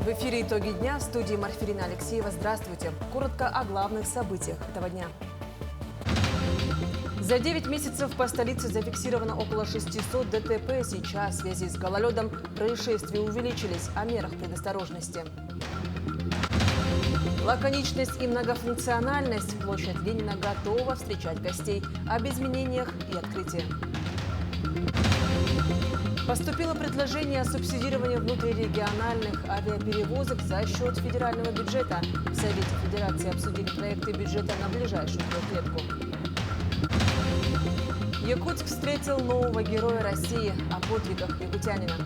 В эфире «Итоги дня», в студии Марфирина Алексеева. Здравствуйте. Коротко о главных событиях этого дня. За 9 месяцев по столице зафиксировано около 600 ДТП. Сейчас в связи с гололедом происшествия увеличились. О мерах предосторожности. Лаконичность и многофункциональность. Площадь Ленина готова встречать гостей. Об изменениях и открытии. Поступило предложение о субсидировании внутрирегиональных авиаперевозок за счет федерального бюджета. В Совете Федерации обсудили проекты бюджета на ближайшую трехлетку. Якутск встретил нового героя России. О подвигах якутянина.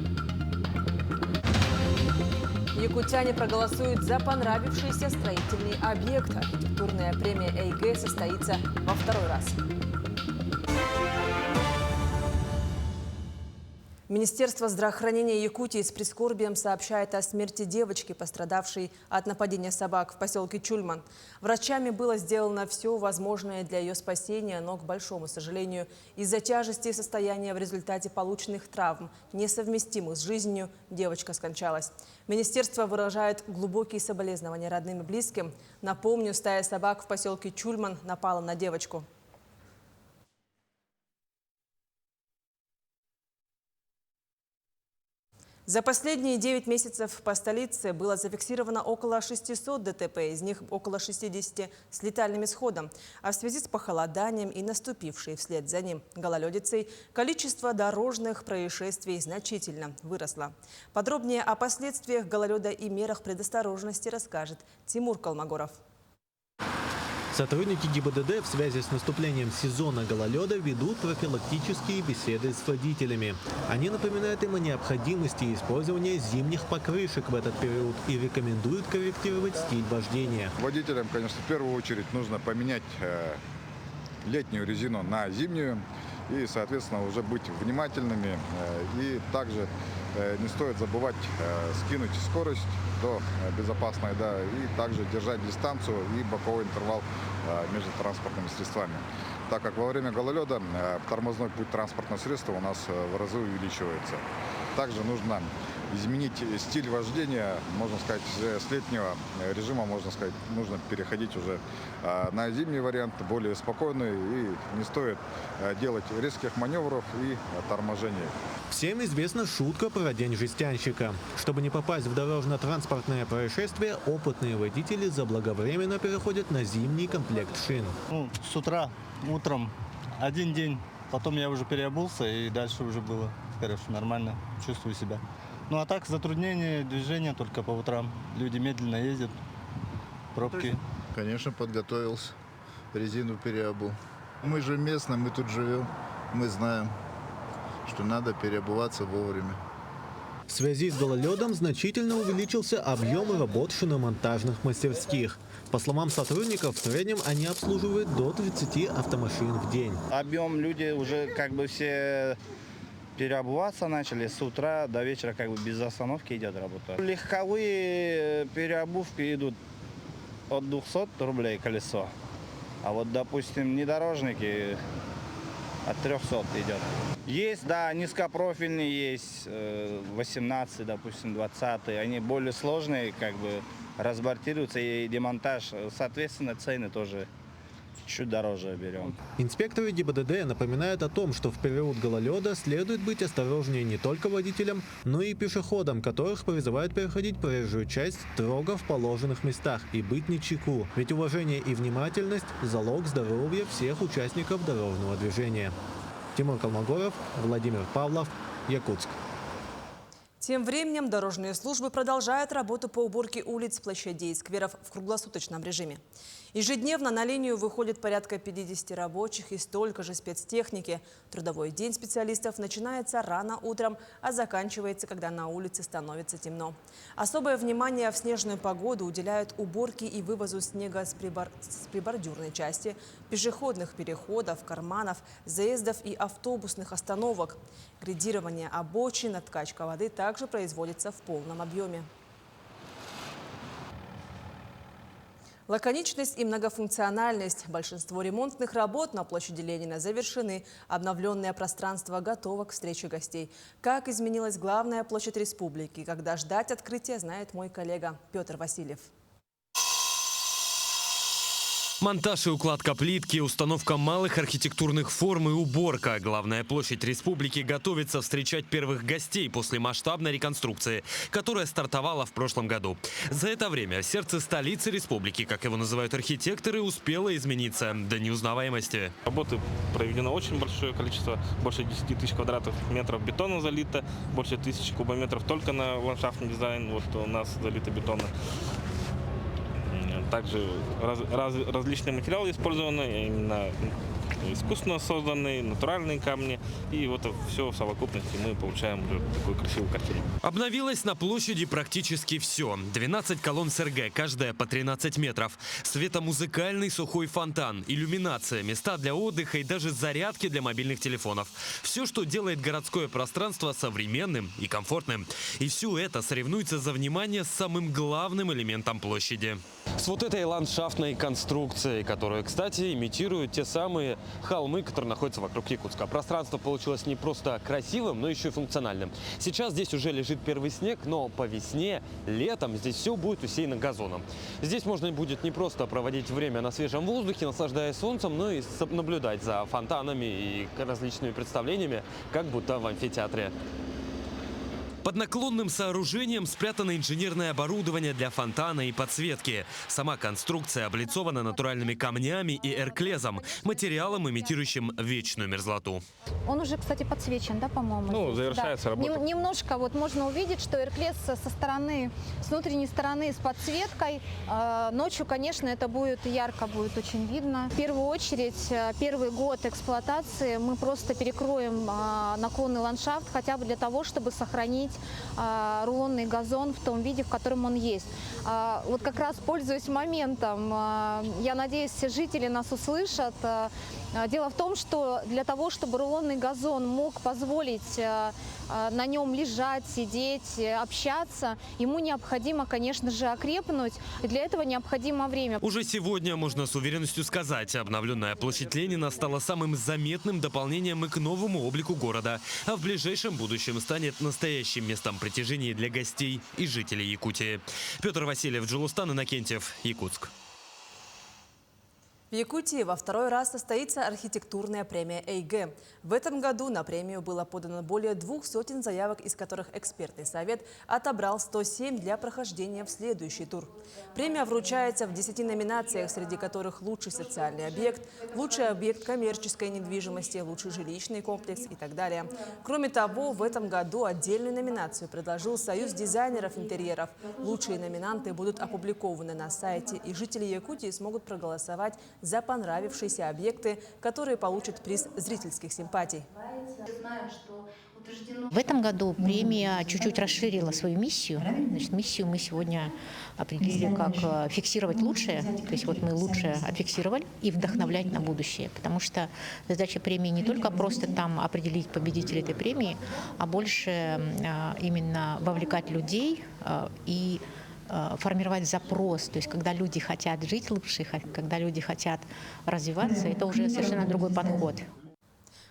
Якутяне проголосуют за понравившийся строительный объект. Архитектурная премия ЕГЭ состоится во второй раз. Министерство здравоохранения Якутии с прискорбием сообщает о смерти девочки, пострадавшей от нападения собак в поселке Чульман. Врачами было сделано все возможное для ее спасения, но, к большому сожалению, из-за тяжести состояния в результате полученных травм, несовместимых с жизнью, девочка скончалась. Министерство выражает глубокие соболезнования родным и близким. Напомню, стая собак в поселке Чульман напала на девочку. За последние 9 месяцев по столице было зафиксировано около 600 ДТП, из них около 60 с летальным исходом. А в связи с похолоданием и наступившей вслед за ним гололедицей количество дорожных происшествий значительно выросло. Подробнее о последствиях гололеда и мерах предосторожности расскажет Тимур Калмогоров. Сотрудники ГИБДД в связи с наступлением сезона гололеда ведут профилактические беседы с водителями. Они напоминают им о необходимости использования зимних покрышек в этот период и рекомендуют корректировать стиль вождения. Водителям, конечно, в первую очередь нужно поменять летнюю резину на зимнюю и, соответственно, уже быть внимательными. И также не стоит забывать скинуть скорость до безопасной, и также держать дистанцию и боковой интервал между транспортными средствами. Так как во время гололеда тормозной путь транспортного средства у нас в разы увеличивается. Также нужно изменить стиль вождения, можно сказать, с летнего режима, нужно переходить уже на зимний вариант, более спокойный, и не стоит делать резких маневров и торможений. Всем известна шутка про день жестянщика. Чтобы не попасть в дорожно-транспортное происшествие, опытные водители заблаговременно переходят на зимний комплект шин. С утра, утром один день, потом я уже переобулся, и дальше уже было хорошо, нормально, чувствую себя. Ну а так, затруднение движения только по утрам. Люди медленно ездят, пробки. Конечно, подготовился, резину переобул. Мы же местные, мы тут живем, мы знаем, что надо переобуваться вовремя. В связи с гололедом значительно увеличился объем работ шиномонтажных мастерских. По словам сотрудников, в среднем они обслуживают до 30 автомашин в день. Объем люди уже все переобуваться начали. С утра до вечера без остановки идет работа. Легковые переобувки идут от 200 рублей колесо. А вот, допустим, внедорожники от 300 идет. Есть, низкопрофильные есть, 18, допустим, 20. Они более сложные, разбортируются, и демонтаж. Соответственно, цены тоже чуть дороже берем. Инспекторы ГИБДД напоминают о том, что в период гололеда следует быть осторожнее не только водителям, но и пешеходам, которых призывают переходить проезжую часть строго в положенных местах и быть начеку. Ведь уважение и внимательность – залог здоровья всех участников дорожного движения. Тимур Калмогоров, Владимир Павлов, Якутск. Тем временем дорожные службы продолжают работу по уборке улиц, площадей и скверов в круглосуточном режиме. Ежедневно на линию выходит порядка 50 рабочих и столько же спецтехники. Трудовой день специалистов начинается рано утром, а заканчивается, когда на улице становится темно. Особое внимание в снежную погоду уделяют уборке и вывозу снега с прибордюрной части, пешеходных переходов, карманов, заездов и автобусных остановок. Грейдирование обочин, откачка воды также производится в полном объеме. Лаконичность и многофункциональность. Большинство ремонтных работ на площади Ленина завершены. Обновленное пространство готово к встрече гостей. Как изменилась главная площадь республики, когда ждать открытия, знает мой коллега Петр Васильев. Монтаж и укладка плитки, установка малых архитектурных форм и уборка. Главная площадь республики готовится встречать первых гостей после масштабной реконструкции, которая стартовала в прошлом году. За это время сердце столицы республики, как его называют архитекторы, успело измениться до неузнаваемости. Работы проведено очень большое количество, больше 10 тысяч квадратных метров бетона залито, больше 1000 кубометров только на ландшафтный дизайн вот у нас залито бетона. Также различные материалы использованы, именно искусственно созданные, натуральные камни. И вот все в совокупности мы получаем уже такую красивую картину. Обновилось на площади практически все. 12 колонн СРГ, каждая по 13 метров. Светомузыкальный сухой фонтан, иллюминация, места для отдыха и даже зарядки для мобильных телефонов. Все, что делает городское пространство современным и комфортным. И все это соревнуется за внимание с самым главным элементом площади. С вот этой ландшафтной конструкцией, которая, кстати, имитирует те самые холмы, которые находятся вокруг Якутска. Пространство получилось не просто красивым, но еще и функциональным. Сейчас здесь уже лежит первый снег, но по весне, летом здесь все будет усеяно газоном. Здесь можно будет не просто проводить время на свежем воздухе, наслаждаясь солнцем, но и наблюдать за фонтанами и различными представлениями, как будто в амфитеатре. Под наклонным сооружением спрятано инженерное оборудование для фонтана и подсветки. Сама конструкция облицована натуральными камнями и эрклезом, материалом, имитирующим вечную мерзлоту. Он уже, кстати, подсвечен, да, по-моему? Ну, завершается работа. Немножко вот можно увидеть, что эрклез с внутренней стороны с подсветкой. Ночью, конечно, это будет ярко, будет очень видно. В первую очередь, первый год эксплуатации мы просто перекроем наклонный ландшафт, хотя бы для того, чтобы сохранить рулонный газон в том виде, в котором он есть. Вот как раз пользуясь моментом, я надеюсь, все жители нас услышат. Дело в том, что для того, чтобы рулонный газон мог позволить на нем лежать, сидеть, общаться, ему необходимо, конечно же, окрепнуть. И для этого необходимо время. Уже сегодня можно с уверенностью сказать, обновленная площадь Ленина стала самым заметным дополнением и к новому облику города, а в ближайшем будущем станет настоящим местом притяжения для гостей и жителей Якутии. Петр Васильев, Джулустан Иннокентьев, Якутск. В Якутии во второй раз состоится архитектурная премия ЭйГЭ. В этом году на премию было подано более 200 заявок, из которых экспертный совет отобрал 107 для прохождения в следующий тур. Премия вручается в 10 номинациях, среди которых лучший социальный объект, лучший объект коммерческой недвижимости, лучший жилищный комплекс и так далее. Кроме того, в этом году отдельную номинацию предложил Союз дизайнеров интерьеров. Лучшие номинанты будут опубликованы на сайте, и жители Якутии смогут проголосовать за понравившиеся объекты, которые получат приз зрительских симпатий. В этом году премия чуть-чуть расширила свою миссию. Значит, миссию мы сегодня определили как фиксировать лучшее. То есть вот мы лучшее отфиксировали и вдохновлять на будущее. Потому что задача премии не только просто там определить победителя этой премии, а больше именно вовлекать людей и формировать запрос, то есть когда люди хотят жить лучше, когда люди хотят развиваться, это уже совершенно другой подход.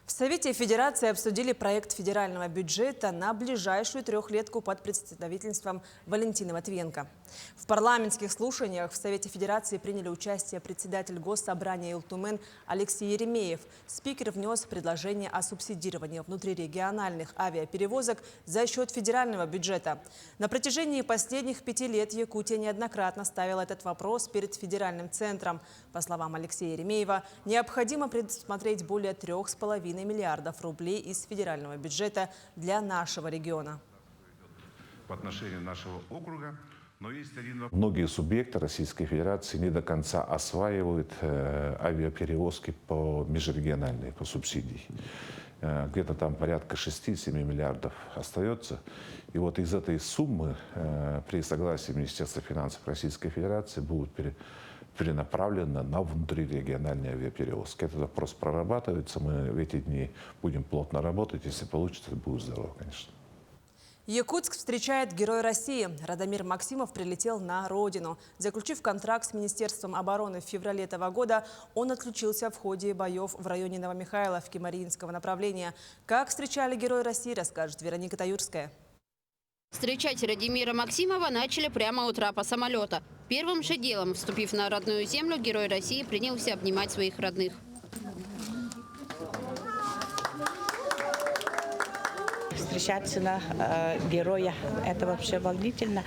В Совете Федерации обсудили проект федерального бюджета на ближайшую трехлетку под представительством Валентины Матвиенко. В парламентских слушаниях в Совете Федерации приняли участие председатель Госсобрания Илтумен Алексей Еремеев. Спикер внес предложение о субсидировании внутрирегиональных авиаперевозок за счет федерального бюджета. На протяжении последних 5 лет Якутия неоднократно ставила этот вопрос перед федеральным центром. По словам Алексея Еремеева, необходимо предусмотреть более 3,5 миллиардов рублей из федерального бюджета для нашего региона. По отношению нашего округа. Но есть один вопрос. Многие субъекты Российской Федерации не до конца осваивают авиаперевозки по межрегиональной, по субсидии. Где-то там порядка 6-7 миллиардов остается. И вот из этой суммы при согласии Министерства финансов Российской Федерации будут перенаправлено на внутрирегиональные авиаперевозки. Этот вопрос прорабатывается. Мы в эти дни будем плотно работать. Если получится, будет здорово, конечно. Якутск встречает Героя России. Радомир Максимов прилетел на родину. Заключив контракт с Министерством обороны в феврале этого года, он отключился в ходе боев в районе Новомихайловки Мариинского направления. Как встречали Героя России, расскажет Вероника Таюрская. Встречать Радомира Максимова начали прямо у трапа самолета. Первым же делом, вступив на родную землю, Герой России принялся обнимать своих родных. Встречаться на героя – это вообще волнительно.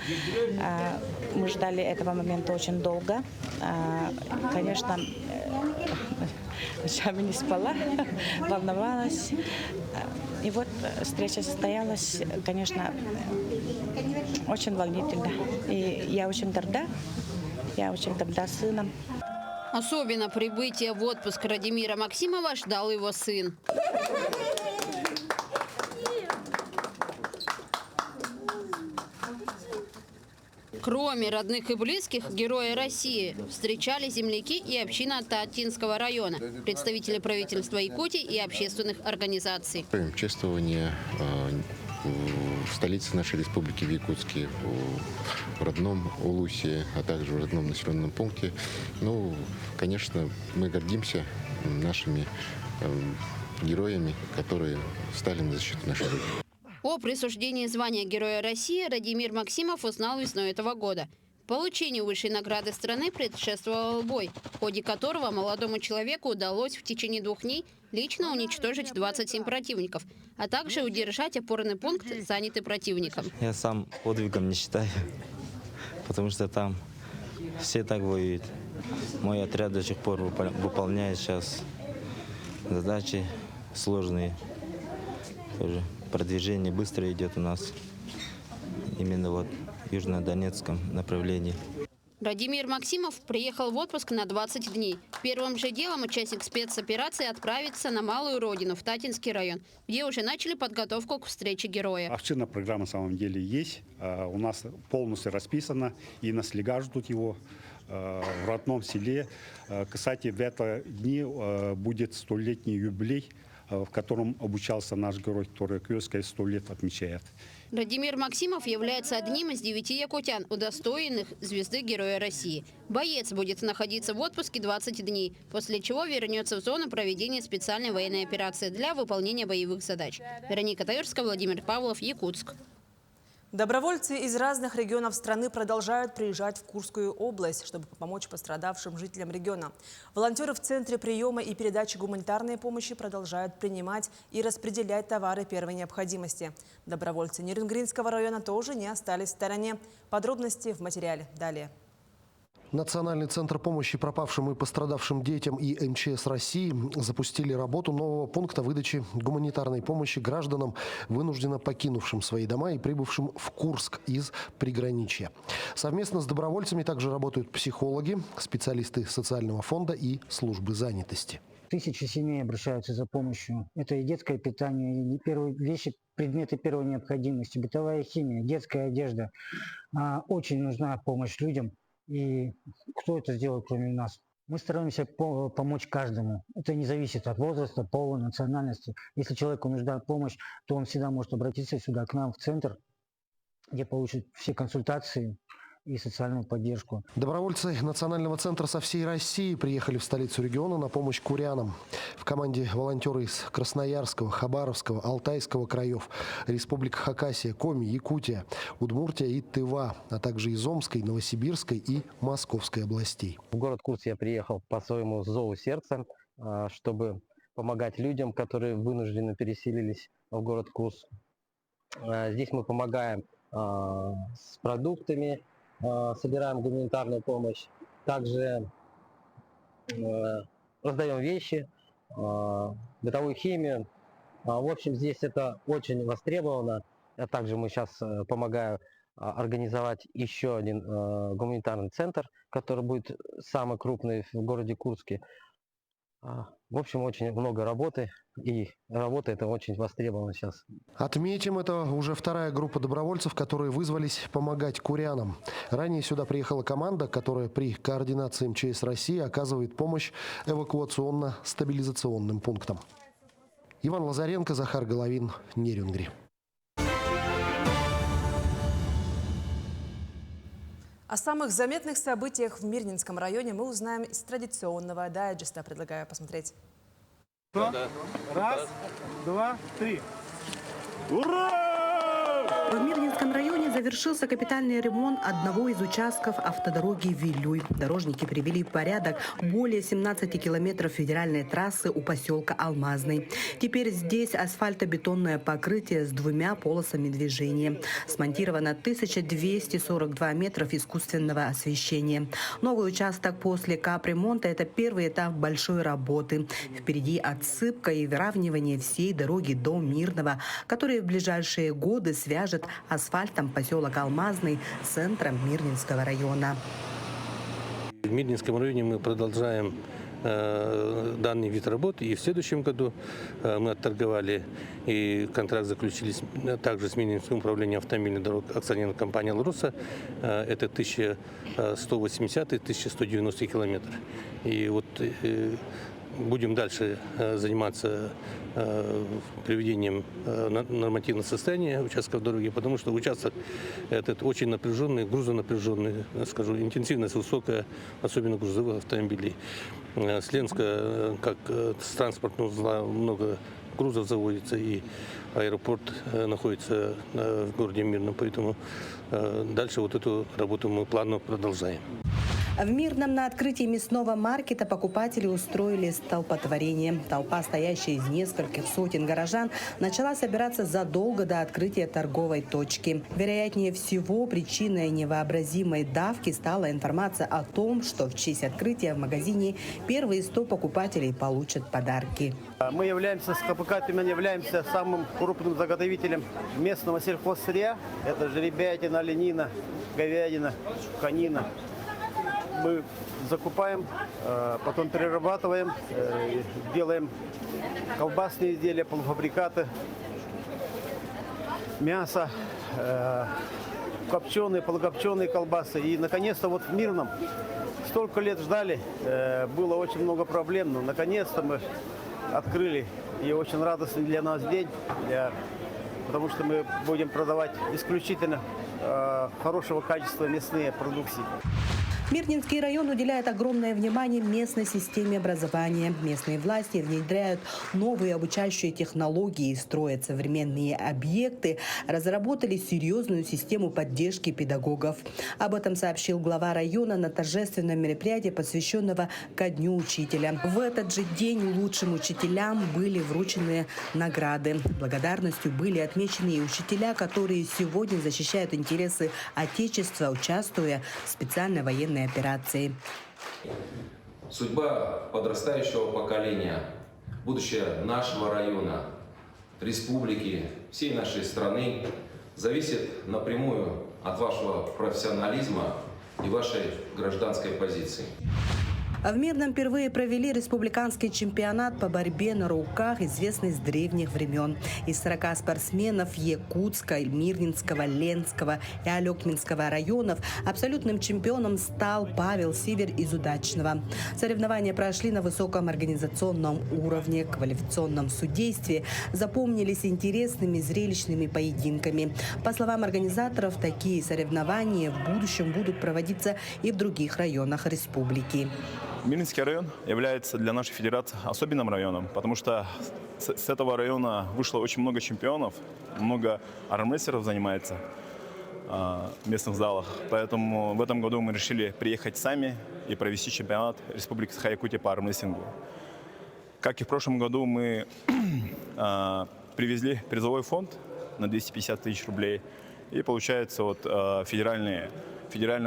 Мы ждали этого момента очень долго. Конечно, ночами не спала, волновалась. И вот встреча состоялась, конечно, очень волнительно. И я очень горда сыном. Особенно прибытие в отпуск Радомира Максимова ждал его сын. Кроме родных и близких Героя России встречали земляки и община Татинского района, представители правительства Якутии и общественных организаций. Чествование в столице нашей республики в Якутске, в родном Улусе, а также в родном населенном пункте. Ну, конечно, мы гордимся нашими героями, которые стали на защиту нашей Родины. О присуждении звания Героя России Радомир Максимов узнал весной этого года. Получению высшей награды страны предшествовал бой, в ходе которого молодому человеку удалось в течение 2 дней лично уничтожить 27 противников, а также удержать опорный пункт, занятый противником. Я сам подвигом не считаю, потому что там все так воюют. Мой отряд до сих пор выполняет сейчас задачи сложные. Тоже продвижение быстро идет у нас именно вот в Южнодонецком направлении. Радомир Максимов приехал в отпуск на 20 дней. Первым же делом участник спецоперации отправится на малую родину, в Татинский район, где уже начали подготовку к встрече героя. Обширная программа на самом деле есть. У нас полностью расписана, и наслега ждут его в родном селе. Кстати, в эти дни будет 100-летний юбилей, в котором обучался наш герой, который Киевская 100 лет отмечает. Радомир Максимов является одним из 9 якутян, удостоенных звезды Героя России. Боец будет находиться в отпуске 20 дней, после чего вернется в зону проведения специальной военной операции для выполнения боевых задач. Вероника Таюрская, Владимир Павлов, Якутск. Добровольцы из разных регионов страны продолжают приезжать в Курскую область, чтобы помочь пострадавшим жителям региона. Волонтеры в Центре приема и передачи гуманитарной помощи продолжают принимать и распределять товары первой необходимости. Добровольцы Нерюнгринского района тоже не остались в стороне. Подробности в материале далее. Национальный центр помощи пропавшим и пострадавшим детям и МЧС России запустили работу нового пункта выдачи гуманитарной помощи гражданам, вынужденно покинувшим свои дома и прибывшим в Курск из приграничья. Совместно с добровольцами также работают психологи, специалисты социального фонда и службы занятости. Тысячи семей обращаются за помощью. Это и детское питание, и первые вещи, предметы первой необходимости, бытовая химия, детская одежда. Очень нужна помощь людям. И кто это сделает, кроме нас? Мы стараемся помочь каждому. Это не зависит от возраста, пола, национальности. Если человеку нужна помощь, то он всегда может обратиться сюда, к нам, в центр, где получит все консультации и социальную поддержку. Добровольцы Национального центра со всей России приехали в столицу региона на помощь курянам. В команде волонтеры из Красноярского, Хабаровского, Алтайского краев, Республика Хакасия, Коми, Якутия, Удмуртия и Тыва, а также из Омской, Новосибирской и Московской областей. В город Курск я приехал по своему зову сердца, чтобы помогать людям, которые вынужденно переселились в город Курск. Здесь мы помогаем с продуктами, собираем гуманитарную помощь, также раздаем вещи, бытовую химию. В общем, здесь это очень востребовано. А также мы сейчас помогаем организовать еще один гуманитарный центр, который будет самый крупный в городе Курске. В общем, очень много работы, и работа эта очень востребована сейчас. Отметим, это уже вторая группа добровольцев, которые вызвались помогать курянам. Ранее сюда приехала команда, которая при координации МЧС России оказывает помощь эвакуационно-стабилизационным пунктам. Иван Лазаренко, Захар Головин, Нерюнгри. О самых заметных событиях в Мирнинском районе мы узнаем из традиционного дайджеста. Предлагаю посмотреть. Раз, два, три. Ура! В Мирнинском районе завершился капитальный ремонт одного из участков автодороги Вилюй. Дорожники привели в порядок более 17 километров федеральной трассы у поселка Алмазный. Теперь здесь асфальтобетонное покрытие с 2 полосами движения. Смонтировано 1242 метров искусственного освещения. Новый участок после капремонта – это первый этап большой работы. Впереди отсыпка и выравнивание всей дороги до Мирного, которые в ближайшие годы свяжет асфальтом поселок Алмазный с центром Мирнинского района. В Мирнинском районе мы продолжаем данный вид работы. И в следующем году мы отторговали и контракт заключили также с Мирнинским управлением автомобильных дорог акционерной компании «Алроса». Это 1180-1190 километров. И вот будем дальше заниматься приведением нормативного состояния участков дороги, потому что участок этот очень напряженный, грузонапряженный, скажу, интенсивность высокая, особенно грузовых автомобилей. С Ленска, как с транспортного узла, много грузов заводится, и аэропорт находится в городе Мирном, поэтому дальше вот эту работу мы плавно продолжаем. В Мирном на открытии мясного маркета покупатели устроили столпотворение. Толпа, стоящая из нескольких сотен горожан, начала собираться задолго до открытия торговой точки. Вероятнее всего, причиной невообразимой давки стала информация о том, что в честь открытия в магазине первые 100 покупателей получат подарки. Мы являемся, с КПК Тюмень являемся самым крупным заготовителем местного сельхозсырья. Это жеребятина, оленина, говядина, конина. Мы закупаем, потом перерабатываем, делаем колбасные изделия, полуфабрикаты, мясо, копченые, полукопченые колбасы. И, наконец-то, вот в Мирном столько лет ждали, было очень много проблем, но, наконец-то, мы открыли. И очень радостный для нас день, потому что мы будем продавать исключительно хорошего качества мясные продукции. Мирнинский район уделяет огромное внимание местной системе образования. Местные власти внедряют новые обучающие технологии и строят современные объекты, разработали серьезную систему поддержки педагогов. Об этом сообщил глава района на торжественном мероприятии, посвященного ко Дню учителя. В этот же день лучшим учителям были вручены награды. Благодарностью были отмечены и учителя, которые сегодня защищают интересы Отечества, участвуя в специальной военной операции. Судьба подрастающего поколения, будущее нашего района, республики, всей нашей страны зависит напрямую от вашего профессионализма и вашей гражданской позиции. В Мирном впервые провели республиканский чемпионат по борьбе на руках, известный с древних времен. Из 40 спортсменов Якутска, Мирнинского, Ленского и Алекминского районов абсолютным чемпионом стал Павел Сивер из Удачного. Соревнования прошли на высоком организационном уровне, квалификационном судействе, запомнились интересными зрелищными поединками. По словам организаторов, такие соревнования в будущем будут проводиться и в других районах республики. Мирнинский район является для нашей федерации особенным районом, потому что с этого района вышло очень много чемпионов, много армрестлеров занимается в местных залах. Поэтому в этом году мы решили приехать сами и провести чемпионат Республики Саха-Якутия по армрестлингу. Как и в прошлом году, мы привезли призовой фонд на 250 тысяч рублей и, получается, вот, федеральную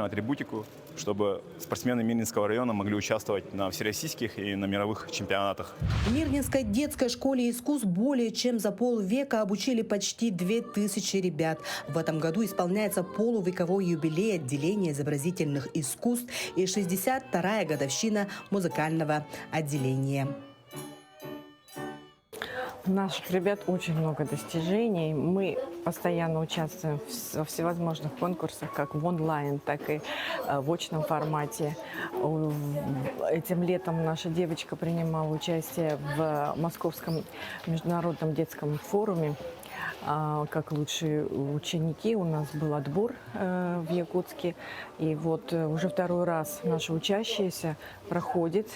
атрибутику, чтобы спортсмены Мирнинского района могли участвовать на всероссийских и на мировых чемпионатах. В Мирнинской детской школе искусств более чем за полвека обучили почти 2000 ребят. В этом году исполняется полувековой юбилей отделения изобразительных искусств и 62-я годовщина музыкального отделения. У наших ребят очень много достижений. Мы постоянно участвуем во всевозможных конкурсах, как в онлайн, так и в очном формате. Этим летом наша девочка принимала участие в Московском международном детском форуме. как лучшие ученики. У нас был отбор в Якутске. И вот уже второй раз наши учащиеся проходят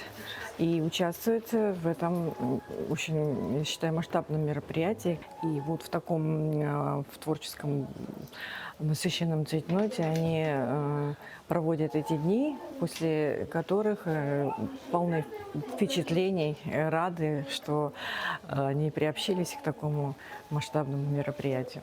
и участвуют в этом очень, я считаю, масштабном мероприятии. И вот в таком в творческом насыщенном цейтноте они проводят эти дни, после которых полны впечатлений, рады, что они приобщились к такому масштабному мероприятию.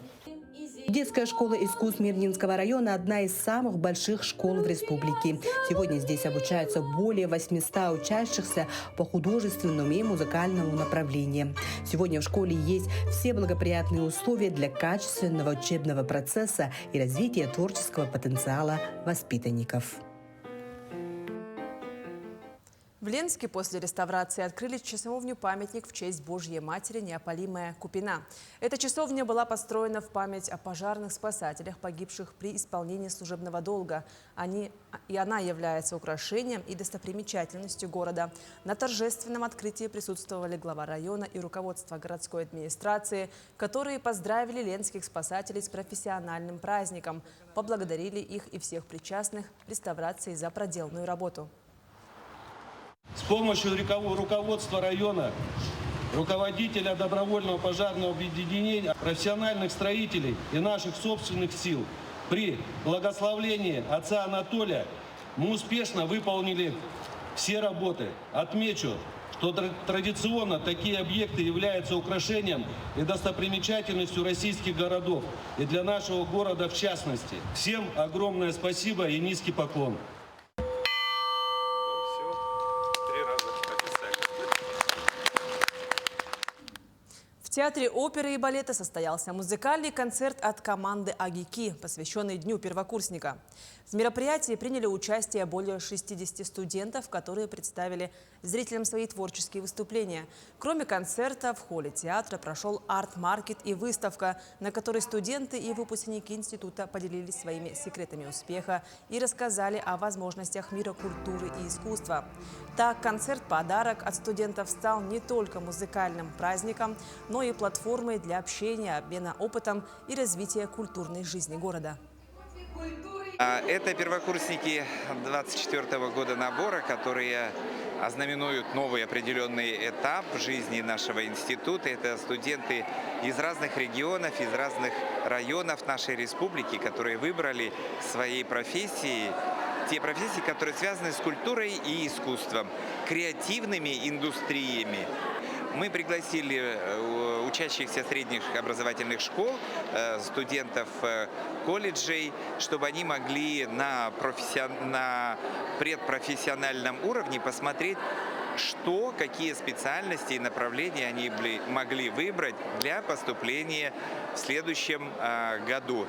Детская школа искусств Мирнинского района – одна из самых больших школ в республике. Сегодня здесь обучаются более 800 учащихся по художественному и музыкальному направлениям. Сегодня в школе есть все благоприятные условия для качественного учебного процесса и развития творческого потенциала воспитанников. В Ленске после реставрации открыли часовню-памятник в честь Божьей Матери Неопалимая Купина. Эта часовня была построена в память о пожарных спасателях, погибших при исполнении служебного долга. Она является украшением и достопримечательностью города. На торжественном открытии присутствовали глава района и руководство городской администрации, которые поздравили ленских спасателей с профессиональным праздником, поблагодарили их и всех причастных к реставрации за проделанную работу. С помощью руководства района, руководителя добровольного пожарного объединения, профессиональных строителей и наших собственных сил при благословении отца Анатолия мы успешно выполнили все работы. Отмечу, что традиционно такие объекты являются украшением и достопримечательностью российских городов и для нашего города в частности. Всем огромное спасибо и низкий поклон. В Театре оперы и балета состоялся музыкальный концерт от команды «Агики», посвященный Дню первокурсника. В мероприятии приняли участие более 60 студентов, которые представили зрителям свои творческие выступления. Кроме концерта, в холле театра прошел арт-маркет и выставка, на которой студенты и выпускники института поделились своими секретами успеха и рассказали о возможностях мира культуры и искусства. Так, концерт-подарок от студентов стал не только музыкальным праздником, но и платформой для общения, обмена опытом и развития культурной жизни города. Это первокурсники 24-го года набора, которые ознаменуют новый определенный этап в жизни нашего института. Это студенты из разных регионов, из разных районов нашей республики, которые выбрали своей профессией те профессии, которые связаны с культурой и искусством, креативными индустриями. Мы пригласили учащихся средних образовательных школ, студентов колледжей, чтобы они могли на предпрофессиональном уровне посмотреть, какие специальности и направления они могли выбрать для поступления в следующем году.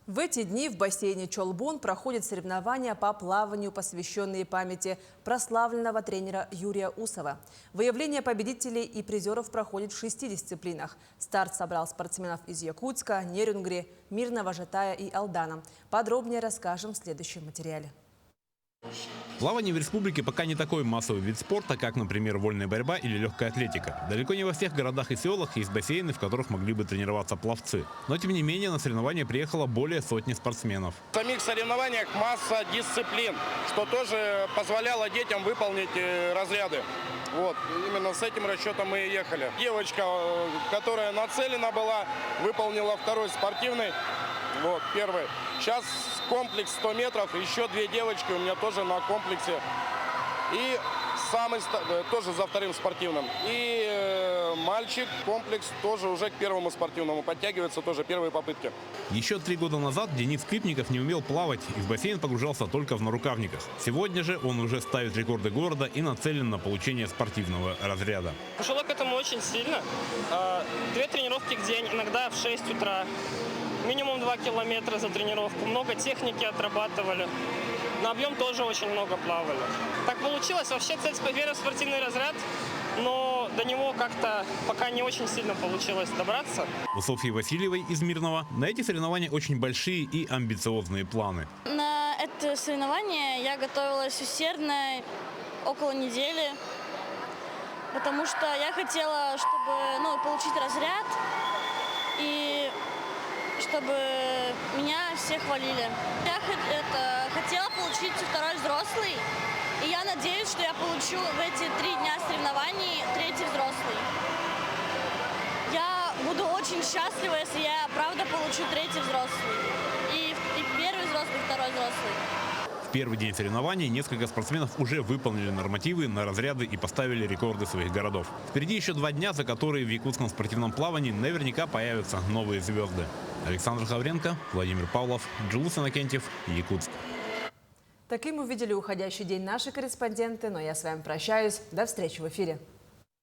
В эти дни в бассейне Чолбон проходят соревнования по плаванию, посвященные памяти прославленного тренера Юрия Усова. Выявление победителей и призеров проходит в 6 дисциплинах. Старт собрал спортсменов из Якутска, Нерюнгри, Мирного Жатая и Алдана. Подробнее расскажем в следующем материале. Плавание в республике пока не такой массовый вид спорта, как, например, вольная борьба или легкая атлетика. Далеко не во всех городах и селах есть бассейны, в которых могли бы тренироваться пловцы. Но, тем не менее, на соревнования приехало более сотни спортсменов. В самих соревнованиях масса дисциплин, что тоже позволяло детям выполнить разряды. Вот, именно с этим расчетом мы и ехали. Девочка, которая нацелена была, выполнила второй спортивный. Вот, первый. Сейчас комплекс 100 метров, еще 2 девочки у меня тоже на комплексе. И тоже за вторым спортивным. И мальчик, комплекс тоже уже к первому спортивному подтягивается, тоже первые попытки. Еще 3 года назад Денис Скрипников не умел плавать и в бассейн погружался только в нарукавниках. Сегодня же он уже ставит рекорды города и нацелен на получение спортивного разряда. Шел к этому очень сильно. 2 тренировки в день, иногда в 6 утра. Минимум 2 километра за тренировку. Много техники отрабатывали. На объем тоже очень много плавали. Так получилось. Вообще цель первый спортивный разряд, но до него как-то пока не очень сильно получилось добраться. У Софьи Васильевой из Мирного на эти соревнования очень большие и амбициозные планы. На это соревнование я готовилась усердно около недели, потому что я хотела, чтобы получить разряд чтобы меня все хвалили. Я хотела получить второй взрослый, и я надеюсь, что я получу в эти 3 дня соревнований 3-й взрослый. Я буду очень счастлива, если я правда получу 3-й взрослый. И 1-й взрослый, и 2-й взрослый. В первый день соревнований несколько спортсменов уже выполнили нормативы на разряды и поставили рекорды своих городов. Впереди еще 2 дня, за которые в якутском спортивном плавании наверняка появятся новые звезды. Александр Хавренко, Владимир Павлов, Джилус Иннокентьев, Якутск. Таким увидели уходящий день наши корреспонденты, но я с вами прощаюсь. До встречи в эфире.